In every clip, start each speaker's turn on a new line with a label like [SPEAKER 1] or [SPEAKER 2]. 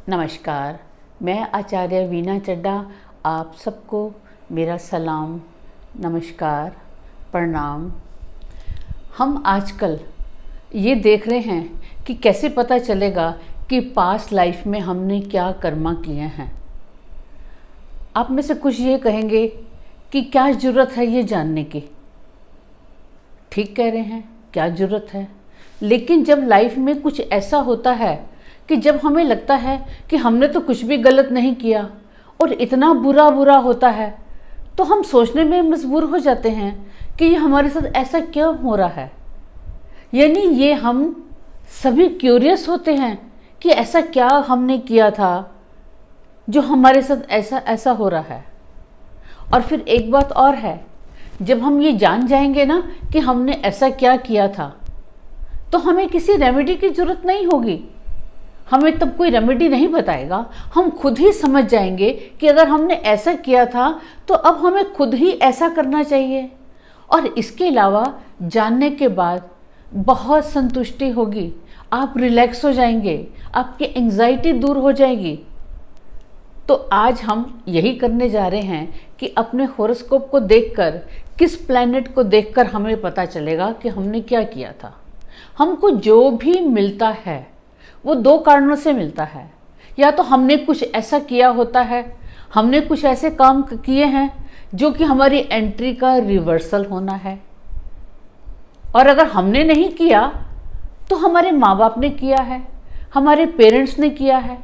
[SPEAKER 1] नमस्कार। मैं आचार्य वीना चड्डा आप सबको मेरा सलाम, नमस्कार, प्रणाम। हम आजकल ये देख रहे हैं कि कैसे पता चलेगा कि पास्ट लाइफ में हमने क्या कर्मा किए हैं। आप में से कुछ ये कहेंगे कि क्या ज़रूरत है ये जानने की। ठीक कह रहे हैं, क्या ज़रूरत है। लेकिन जब लाइफ में कुछ ऐसा होता है कि जब हमें लगता है कि हमने तो कुछ भी गलत नहीं किया और इतना बुरा बुरा होता है, तो हम सोचने में मजबूर हो जाते हैं कि ये हमारे साथ ऐसा क्यों हो रहा है। यानी ये हम सभी क्यूरियस होते हैं कि ऐसा क्या हमने किया था जो हमारे साथ ऐसा ऐसा हो रहा है। और फिर एक बात और है, जब हम ये जान जाएंगे ना कि हमने ऐसा क्या किया था, तो हमें किसी रेमेडी की ज़रूरत नहीं होगी। हमें तब कोई रेमेडी नहीं बताएगा, हम खुद ही समझ जाएंगे कि अगर हमने ऐसा किया था तो अब हमें खुद ही ऐसा करना चाहिए। और इसके अलावा जानने के बाद बहुत संतुष्टि होगी, आप रिलैक्स हो जाएंगे, आपकी एंग्जाइटी दूर हो जाएगी। तो आज हम यही करने जा रहे हैं कि अपने हॉरोस्कोप को देखकर, किस प्लैनेट को देखकर हमें पता चलेगा कि हमने क्या किया था। हमको जो भी मिलता है वो दो कारणों से मिलता है। या तो हमने कुछ ऐसा किया होता है, हमने कुछ ऐसे काम किए हैं जो कि हमारी एंट्री का रिवर्सल होना है। और अगर हमने नहीं किया तो हमारे माँ बाप ने किया है, हमारे पेरेंट्स ने किया है।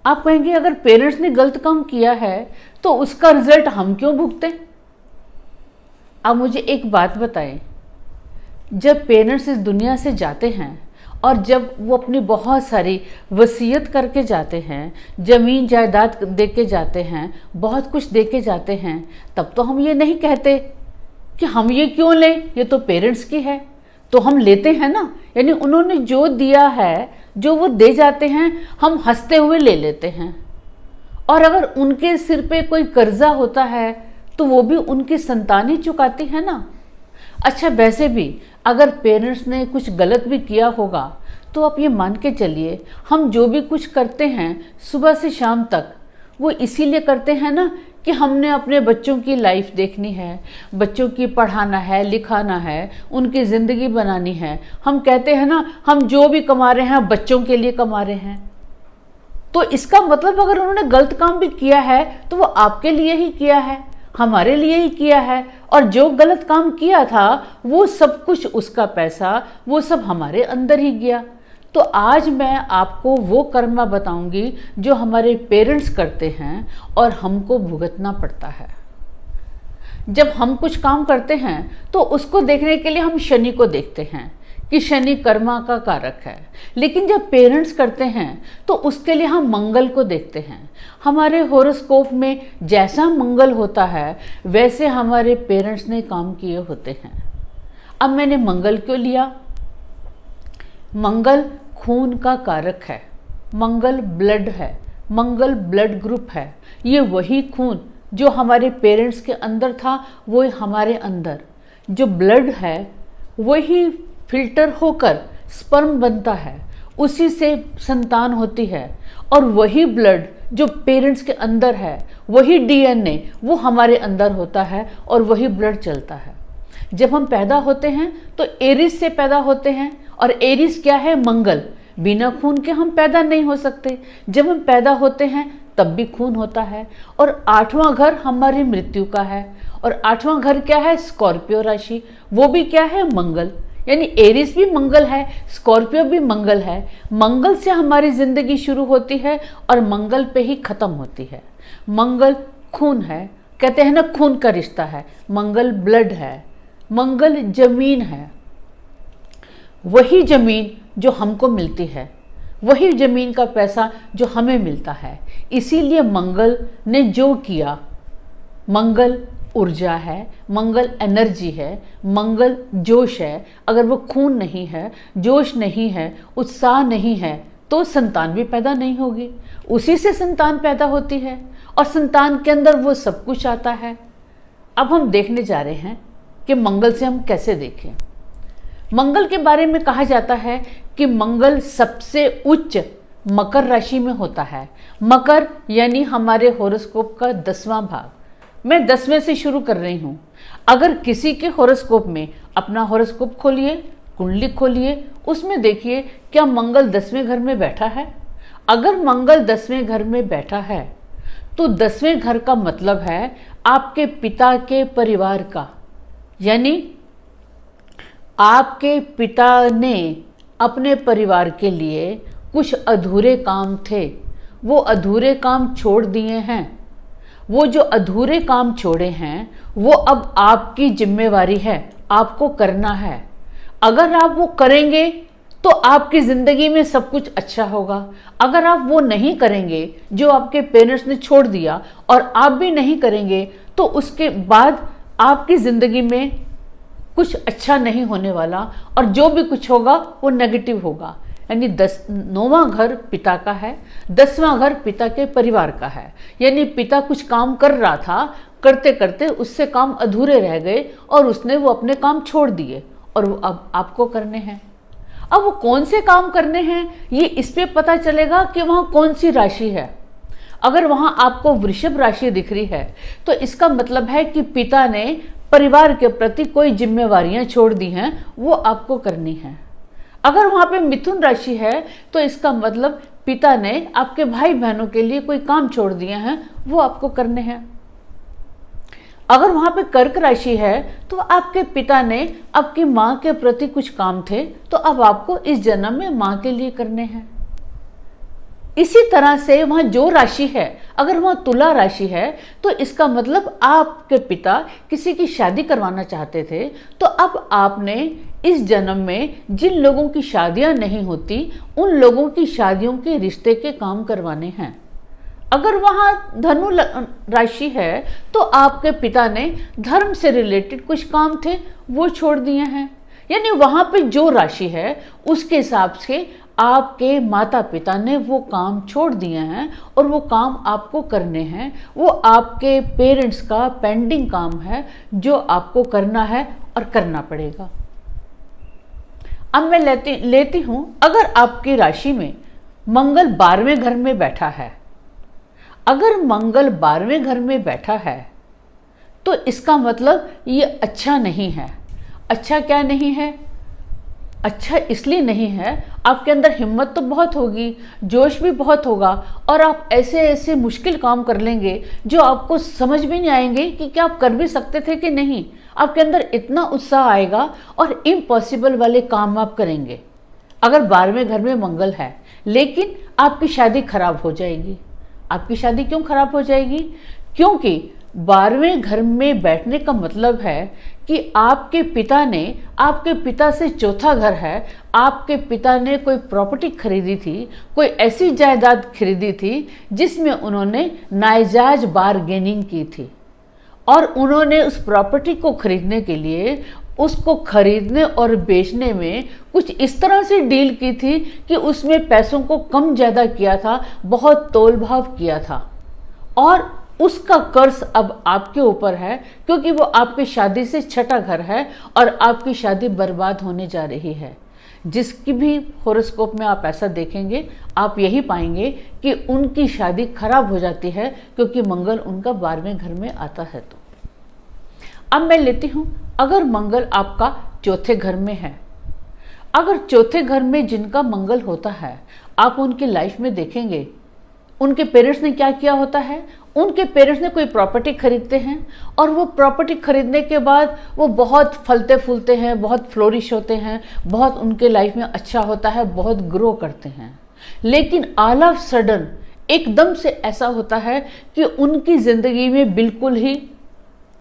[SPEAKER 1] आप कहेंगे अगर पेरेंट्स ने गलत काम किया है तो उसका रिजल्ट हम क्यों भुगतें। आप मुझे एक बात बताएं, जब पेरेंट्स इस दुनिया से जाते हैं और जब वो अपनी बहुत सारी वसीयत करके जाते हैं, ज़मीन जायदाद दे के जाते हैं, बहुत कुछ दे के जाते हैं, तब तो हम ये नहीं कहते कि हम ये क्यों लें, ये तो पेरेंट्स की है। तो हम लेते हैं ना, यानी उन्होंने जो दिया है, जो वो दे जाते हैं, हम हंसते हुए ले लेते हैं। और अगर उनके सिर पे कोई कर्जा होता है तो वो भी उनकी संतान ही चुकाती है ना। अच्छा, वैसे भी अगर पेरेंट्स ने कुछ गलत भी किया होगा तो आप ये मान के चलिए, हम जो भी कुछ करते हैं सुबह से शाम तक, वो इसीलिए करते हैं ना कि हमने अपने बच्चों की लाइफ देखनी है, बच्चों की पढ़ाना है, लिखाना है, उनकी ज़िंदगी बनानी है। हम कहते हैं ना, हम जो भी कमा रहे हैं बच्चों के लिए कमा रहे हैं। तो इसका मतलब अगर उन्होंने गलत काम भी किया है तो वो आपके लिए ही किया है, हमारे लिए ही किया है। और जो गलत काम किया था वो सब कुछ, उसका पैसा, वो सब हमारे अंदर ही गया। तो आज मैं आपको वो कर्मा बताऊंगी जो हमारे पेरेंट्स करते हैं और हमको भुगतना पड़ता है। जब हम कुछ काम करते हैं तो उसको देखने के लिए हम शनि को देखते हैं कि शनि कर्मा का कारक है। लेकिन जब पेरेंट्स करते हैं तो उसके लिए हम मंगल को देखते हैं। हमारे हॉरोस्कोप में जैसा मंगल होता है वैसे हमारे पेरेंट्स ने काम किए होते हैं। अब मैंने मंगल क्यों लिया? मंगल खून का कारक है, मंगल ब्लड है, मंगल ब्लड ग्रुप है। ये वही खून जो हमारे पेरेंट्स के अंदर था वो हमारे अंदर, जो ब्लड है वही फिल्टर होकर स्पर्म बनता है, उसी से संतान होती है। और वही ब्लड जो पेरेंट्स के अंदर है, वही डीएनए वो हमारे अंदर होता है और वही ब्लड चलता है। जब हम पैदा होते हैं तो एरिस से पैदा होते हैं, और एरिस क्या है? मंगल। बिना खून के हम पैदा नहीं हो सकते। जब हम पैदा होते हैं तब भी खून होता है। और 8वां घर हमारी मृत्यु का है, और 8वां घर क्या है? स्कॉर्पियो राशि, वो भी क्या है? मंगल। यानी एरिस भी मंगल है, स्कॉर्पियो भी मंगल है। मंगल से हमारी जिंदगी शुरू होती है और मंगल पे ही खत्म होती है। मंगल खून है, कहते हैं ना खून का रिश्ता है। मंगल ब्लड है, मंगल जमीन है। वही जमीन जो हमको मिलती है, वही जमीन का पैसा जो हमें मिलता है। इसीलिए मंगल ने जो किया, मंगल ऊर्जा है, मंगल एनर्जी है, मंगल जोश है। अगर वो खून नहीं है, जोश नहीं है, उत्साह नहीं है तो संतान भी पैदा नहीं होगी। उसी से संतान पैदा होती है और संतान के अंदर वो सब कुछ आता है। अब हम देखने जा रहे हैं कि मंगल से हम कैसे देखें। मंगल के बारे में कहा जाता है कि मंगल सबसे उच्च मकर राशि में होता है। मकर यानी हमारे हॉरोस्कोप का 10वां भाग। मैं 10वें से शुरू कर रही हूँ। अगर किसी के हॉरोस्कोप में, अपना हॉरोस्कोप खोलिए, कुंडली खोलिए, उसमें देखिए क्या मंगल 10वें घर में बैठा है। अगर मंगल 10वें घर में बैठा है तो 10वें घर का मतलब है आपके पिता के परिवार का, यानी आपके पिता ने अपने परिवार के लिए कुछ अधूरे काम थे, वो अधूरे काम छोड़ दिए हैं। वो जो अधूरे काम छोड़े हैं वो अब आपकी जिम्मेवारी है, आपको करना है। अगर आप वो करेंगे तो आपकी ज़िंदगी में सब कुछ अच्छा होगा। अगर आप वो नहीं करेंगे जो आपके पेरेंट्स ने छोड़ दिया, और आप भी नहीं करेंगे, तो उसके बाद आपकी ज़िंदगी में कुछ अच्छा नहीं होने वाला, और जो भी कुछ होगा वो नेगेटिव होगा। यानी 9वां घर पिता का है, 10वां घर पिता के परिवार का है। यानी पिता कुछ काम कर रहा था, करते करते उससे काम अधूरे रह गए और उसने वो अपने काम छोड़ दिए और वो अब आपको करने हैं। अब वो कौन से काम करने हैं ये इस पे पता चलेगा कि वहाँ कौन सी राशि है। अगर वहाँ आपको वृषभ राशि दिख रही है तो इसका मतलब है कि पिता ने परिवार के प्रति कोई जिम्मेवारियां छोड़ दी हैं, वो आपको करनी है। अगर वहाँ पे मिथुन राशि है तो इसका मतलब पिता ने आपके भाई बहनों के लिए कोई काम छोड़ दिए हैं, वो आपको करने हैं। अगर वहाँ पे कर्क राशि है तो आपके पिता ने आपकी माँ के प्रति कुछ काम थे, तो अब आपको इस जन्म में माँ के लिए करने हैं। इसी तरह से वहाँ जो राशि है, अगर वहाँ तुला राशि है तो इसका मतलब आपके पिता किसी की शादी करवाना चाहते थे, तो अब आपने इस जन्म में जिन लोगों की शादियाँ नहीं होती उन लोगों की शादियों के रिश्ते के काम करवाने हैं। अगर वहाँ धनु राशि है तो आपके पिता ने धर्म से रिलेटेड कुछ काम थे वो छोड़ दिए हैं। यानी वहाँ पे जो राशि है उसके हिसाब से आपके माता पिता ने वो काम छोड़ दिए हैं और वो काम आपको करने हैं। वो आपके पेरेंट्स का पेंडिंग काम है जो आपको करना है और करना पड़ेगा। अब मैं लेती हूँ, अगर आपकी राशि में मंगल 12वें घर में बैठा है, अगर मंगल 12वें घर में बैठा है तो इसका मतलब ये अच्छा नहीं है। अच्छा क्या नहीं है? अच्छा इसलिए नहीं है, आपके अंदर हिम्मत तो बहुत होगी, जोश भी बहुत होगा, और आप ऐसे ऐसे मुश्किल काम कर लेंगे जो आपको समझ भी नहीं आएंगे कि क्या आप कर भी सकते थे कि नहीं। आपके अंदर इतना उत्साह आएगा और इम्पॉसिबल वाले काम आप करेंगे। अगर 12वें घर में मंगल है, लेकिन आपकी शादी खराब हो जाएगी। आपकी शादी क्यों खराब हो जाएगी? क्योंकि 12वें घर में बैठने का मतलब है कि आपके पिता ने, आपके पिता से चौथा घर है, आपके पिता ने कोई प्रॉपर्टी खरीदी थी, कोई ऐसी जायदाद खरीदी थी जिसमें उन्होंने नाजायज बारगेनिंग की थी, और उन्होंने उस प्रॉपर्टी को खरीदने के लिए, उसको खरीदने और बेचने में कुछ इस तरह से डील की थी कि उसमें पैसों को कम ज़्यादा किया था, बहुत तोलभाव किया था, और उसका कर्ज अब आपके ऊपर है क्योंकि वो आपकी शादी से छठा घर है और आपकी शादी बर्बाद होने जा रही है। जिसकी भी हॉरोस्कोप में आप ऐसा देखेंगे, आप यही पाएंगे कि उनकी शादी खराब हो जाती है क्योंकि मंगल उनका 12वें घर में आता है। तो अब मैं लेती हूँ, अगर मंगल आपका चौथे घर में है, अगर चौथे घर में जिनका मंगल होता है, आप उनकी लाइफ में देखेंगे उनके पेरेंट्स ने क्या किया होता है। उनके पेरेंट्स ने कोई प्रॉपर्टी खरीदते हैं और वो प्रॉपर्टी खरीदने के बाद वो बहुत फलते फूलते हैं, बहुत फ्लोरिश होते हैं, बहुत उनके लाइफ में अच्छा होता है, बहुत ग्रो करते हैं। लेकिन ऑल ऑफ सडन एकदम से ऐसा होता है कि उनकी ज़िंदगी में बिल्कुल ही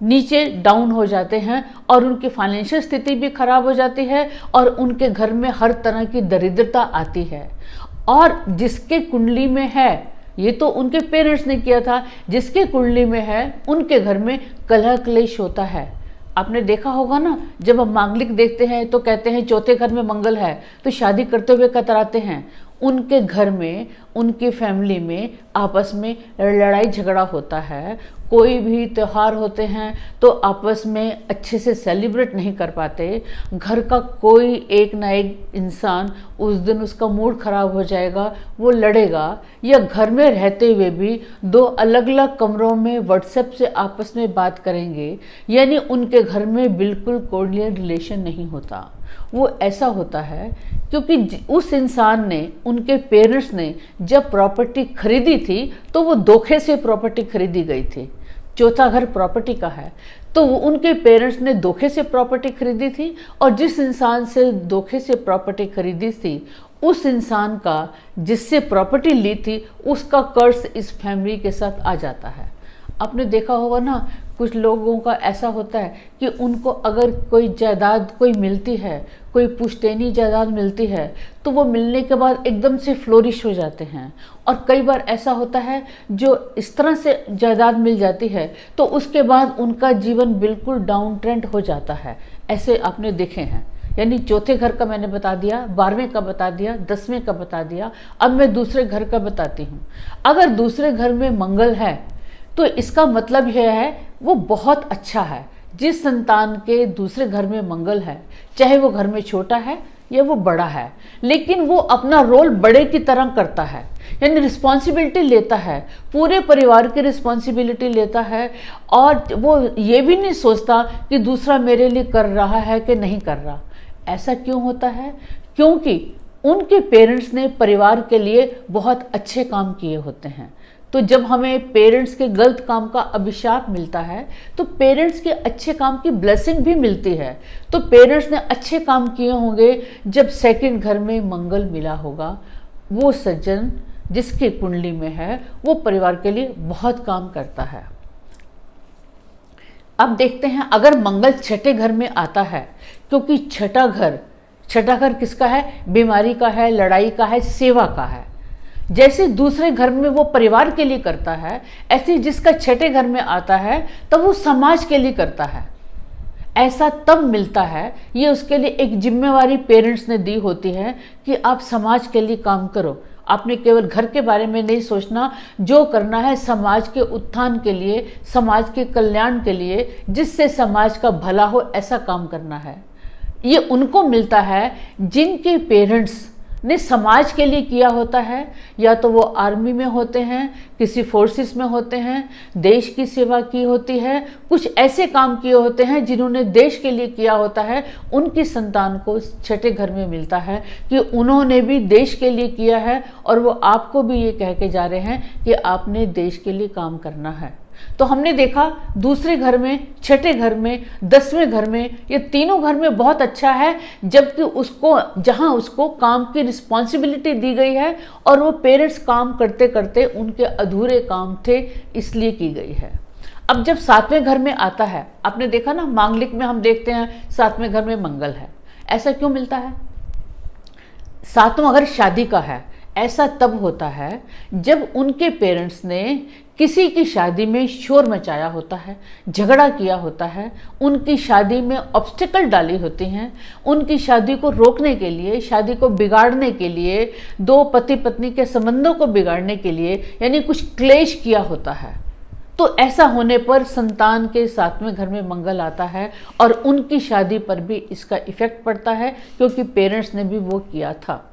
[SPEAKER 1] नीचे डाउन हो जाते हैं और उनकी फाइनेंशियल स्थिति भी खराब हो जाती है और उनके घर में हर तरह की दरिद्रता आती है। और जिसके कुंडली में है, ये तो उनके पेरेंट्स ने किया था, जिसके कुंडली में है उनके घर में कलह क्लेश होता है। आपने देखा होगा ना, जब हम मांगलिक देखते हैं तो कहते हैं चौथे घर में मंगल है तो शादी करते हुए कतराते हैं। उनके घर में, उनकी फैमिली में आपस में लड़ाई झगड़ा होता है, कोई भी त्यौहार होते हैं तो आपस में अच्छे से सेलिब्रेट नहीं कर पाते। घर का कोई एक ना एक इंसान उस दिन उसका मूड खराब हो जाएगा, वो लड़ेगा, या घर में रहते हुए भी दो अलग अलग कमरों में व्हाट्सएप से आपस में बात करेंगे, यानी उनके घर में बिल्कुल कोर्डियल रिलेशन नहीं होता। वो ऐसा होता है क्योंकि उस इंसान ने, उनके पेरेंट्स ने जब प्रॉपर्टी खरीदी थी तो वो धोखे से प्रॉपर्टी खरीदी गई थी। चौथा घर प्रॉपर्टी का है तो उनके पेरेंट्स ने धोखे से प्रॉपर्टी खरीदी थी, और जिस इंसान से धोखे से प्रॉपर्टी खरीदी थी उस इंसान का, जिससे प्रॉपर्टी ली थी, उसका कर्ज इस फैमिली के साथ आ जाता है। आपने देखा होगा ना, कुछ लोगों का ऐसा होता है कि उनको अगर कोई जायदाद कोई मिलती है, कोई पुश्तैनी जायदाद मिलती है, तो वो मिलने के बाद एकदम से फ्लोरिश हो जाते हैं। और कई बार ऐसा होता है जो इस तरह से जायदाद मिल जाती है तो उसके बाद उनका जीवन बिल्कुल डाउन ट्रेंड हो जाता है। ऐसे आपने देखे हैं। यानी चौथे घर का मैंने बता दिया, 12वें का बता दिया, 10वें का बता दिया, अब मैं दूसरे घर का बताती हूँ। अगर दूसरे घर में मंगल है तो इसका मतलब यह है वो बहुत अच्छा है। जिस संतान के दूसरे घर में मंगल है, चाहे वो घर में छोटा है या वो बड़ा है, लेकिन वो अपना रोल बड़े की तरह करता है, यानी रिस्पॉन्सिबिलिटी लेता है, पूरे परिवार की रिस्पॉन्सिबिलिटी लेता है, और वो ये भी नहीं सोचता कि दूसरा मेरे लिए कर रहा है कि नहीं कर रहा। ऐसा क्यों होता है? क्योंकि उनके पेरेंट्स ने परिवार के लिए बहुत अच्छे काम किए होते हैं। तो जब हमें पेरेंट्स के गलत काम का अभिशाप मिलता है तो पेरेंट्स के अच्छे काम की ब्लेसिंग भी मिलती है। तो पेरेंट्स ने अच्छे काम किए होंगे जब सेकंड घर में मंगल मिला होगा। वो सज्जन जिसकी कुंडली में है वो परिवार के लिए बहुत काम करता है। अब देखते हैं अगर मंगल छठे घर में आता है, क्योंकि छठा घर किसका है? बीमारी का है, लड़ाई का है, सेवा का है। जैसे दूसरे घर में वो परिवार के लिए करता है, ऐसे जिसका छठे घर में आता है तब वो समाज के लिए करता है। ऐसा तब मिलता है, ये उसके लिए एक जिम्मेवारी पेरेंट्स ने दी होती है कि आप समाज के लिए काम करो। आपने केवल घर के बारे में नहीं सोचना, जो करना है समाज के उत्थान के लिए, समाज के कल्याण के लिए, जिससे समाज का भला हो, ऐसा काम करना है। ये उनको मिलता है जिनके पेरेंट्स ने समाज के लिए किया होता है, या तो वो आर्मी में होते हैं, किसी फोर्सेस में होते हैं, देश की सेवा की होती है, कुछ ऐसे काम किए होते हैं जिन्होंने देश के लिए किया होता है। उनकी संतान को छठे घर में मिलता है कि उन्होंने भी देश के लिए किया है, और वो आपको भी ये कह के जा रहे हैं कि आपने देश के लिए काम करना है। तो हमने देखा दूसरे घर में, छठे घर में, 10वें घर में, ये तीनों घर में बहुत अच्छा है, जबकि उसको जहां उसको काम की रिस्पॉन्सिबिलिटी दी गई है और वो पेरेंट्स काम करते करते उनके अधूरे काम थे इसलिए की गई है। अब जब 7वें घर में आता है, आपने देखा ना मांगलिक में हम देखते हैं 7वें घर में मंगल है। ऐसा क्यों मिलता है? 7वां घर शादी का है। ऐसा तब होता है जब उनके पेरेंट्स ने किसी की शादी में शोर मचाया होता है, झगड़ा किया होता है, उनकी शादी में ऑब्स्टिकल डाली होती हैं, उनकी शादी को रोकने के लिए, शादी को बिगाड़ने के लिए, दो पति पत्नी के संबंधों को बिगाड़ने के लिए, यानी कुछ क्लेश किया होता है। तो ऐसा होने पर संतान के 7वें घर में मंगल आता है और उनकी शादी पर भी इसका इफेक्ट पड़ता है, क्योंकि पेरेंट्स ने भी वो किया था।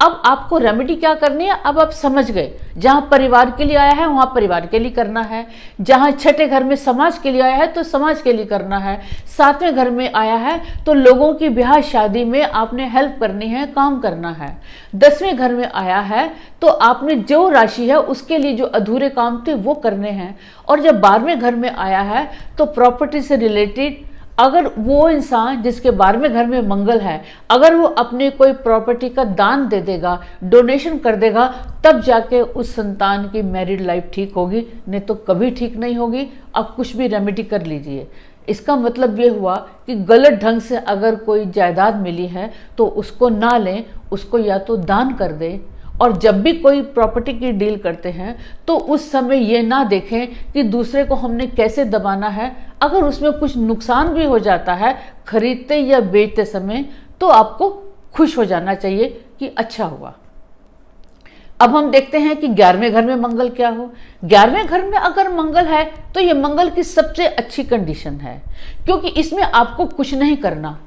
[SPEAKER 1] अब आपको रेमेडी क्या करनी है? अब आप समझ गए, जहां परिवार के लिए आया है वहां परिवार के लिए करना है, जहां छठे घर में समाज के लिए आया है तो समाज के लिए करना है, 7वें घर में आया है तो लोगों की ब्याह शादी में आपने हेल्प करनी है, काम करना है। 10वें घर में आया है तो आपने जो राशि है उसके लिए जो अधूरे काम थे वो करने हैं। और जब 12वें घर में आया है तो प्रॉपर्टी से रिलेटेड, अगर वो इंसान जिसके 12वें घर में मंगल है, अगर वो अपने कोई प्रॉपर्टी का दान दे देगा, डोनेशन कर देगा, तब जाके उस संतान की मैरिड लाइफ ठीक होगी, नहीं तो कभी ठीक नहीं होगी। आप कुछ भी रेमेडी कर लीजिए। इसका मतलब ये हुआ कि गलत ढंग से अगर कोई जायदाद मिली है तो उसको ना लें, उसको या तो दान कर दें। और जब भी कोई प्रॉपर्टी की डील करते हैं तो उस समय ये ना देखें कि दूसरे को हमने कैसे दबाना है। अगर उसमें कुछ नुकसान भी हो जाता है खरीदते या बेचते समय, तो आपको खुश हो जाना चाहिए कि अच्छा हुआ। अब हम देखते हैं कि 11वें घर में मंगल क्या हो। 11वें घर में अगर मंगल है तो ये मंगल की सबसे अच्छी कंडीशन है, क्योंकि इसमें आपको कुछ नहीं करना।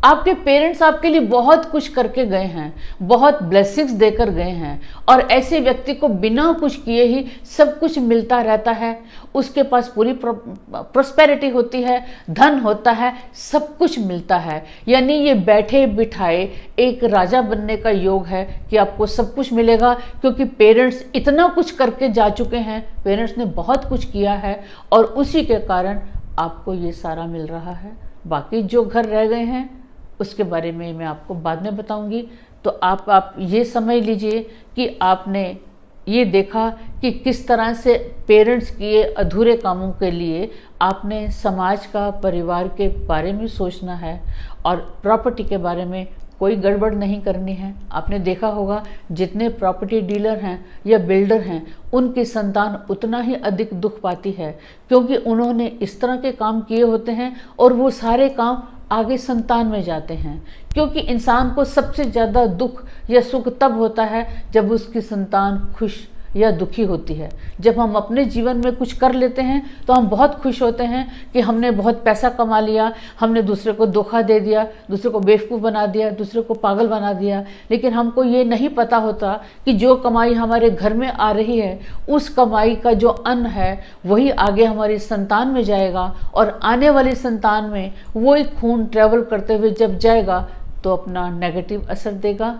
[SPEAKER 1] आपके पेरेंट्स आपके लिए बहुत कुछ करके गए हैं, बहुत ब्लेसिंग्स देकर गए हैं, और ऐसे व्यक्ति को बिना कुछ किए ही सब कुछ मिलता रहता है। उसके पास पूरी प्रोस्पेरिटी होती है, धन होता है, सब कुछ मिलता है। यानी ये बैठे बिठाए एक राजा बनने का योग है कि आपको सब कुछ मिलेगा, क्योंकि पेरेंट्स इतना कुछ करके जा चुके हैं, पेरेंट्स ने बहुत कुछ किया है, और उसी के कारण आपको ये सारा मिल रहा है। बाकी जो घर रह गए हैं उसके बारे में मैं आपको बाद में बताऊंगी। तो आप ये समझ लीजिए कि आपने ये देखा कि किस तरह से पेरेंट्स किए अधूरे कामों के लिए आपने समाज का, परिवार के बारे में सोचना है, और प्रॉपर्टी के बारे में कोई गड़बड़ नहीं करनी है। आपने देखा होगा जितने प्रॉपर्टी डीलर हैं या बिल्डर हैं, उनकी संतान उतना ही अधिक दुख पाती है, क्योंकि उन्होंने इस तरह के काम किए होते हैं, और वो सारे काम आगे संतान में जाते हैं। क्योंकि इंसान को सबसे ज़्यादा दुख या सुख तब होता है जब उसकी संतान खुश या दुखी होती है। जब हम अपने जीवन में कुछ कर लेते हैं तो हम बहुत खुश होते हैं कि हमने बहुत पैसा कमा लिया, हमने दूसरे को धोखा दे दिया, दूसरे को बेवकूफ़ बना दिया, दूसरे को पागल बना दिया। लेकिन हमको ये नहीं पता होता कि जो कमाई हमारे घर में आ रही है, उस कमाई का जो अन्न है वही आगे हमारी संतान में जाएगा, और आने वाली संतान में वही खून ट्रैवल करते हुए जब जाएगा तो अपना नेगेटिव असर देगा।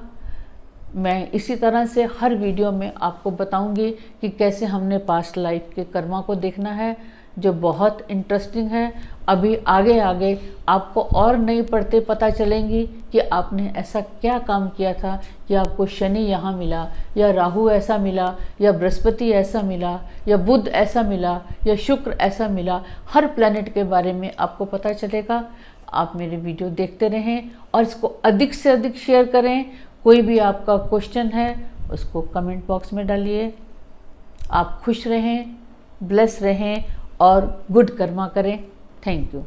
[SPEAKER 1] मैं इसी तरह से हर वीडियो में आपको बताऊंगी कि कैसे हमने पास्ट लाइफ के कर्मा को देखना है, जो बहुत इंटरेस्टिंग है। अभी आगे आगे आपको और नई पढ़ते पता चलेंगी कि आपने ऐसा क्या काम किया था कि आपको शनि यहाँ मिला, या राहु ऐसा मिला, या बृहस्पति ऐसा मिला, या बुध ऐसा मिला, या शुक्र ऐसा मिला। हर प्लैनेट के बारे में आपको पता चलेगा। आप मेरे वीडियो देखते रहें और इसको अधिक से अधिक शेयर करें। कोई भी आपका क्वेश्चन है उसको कमेंट बॉक्स में डालिए। आप खुश रहें, ब्लेस रहें और गुड कर्मा करें। Thank you.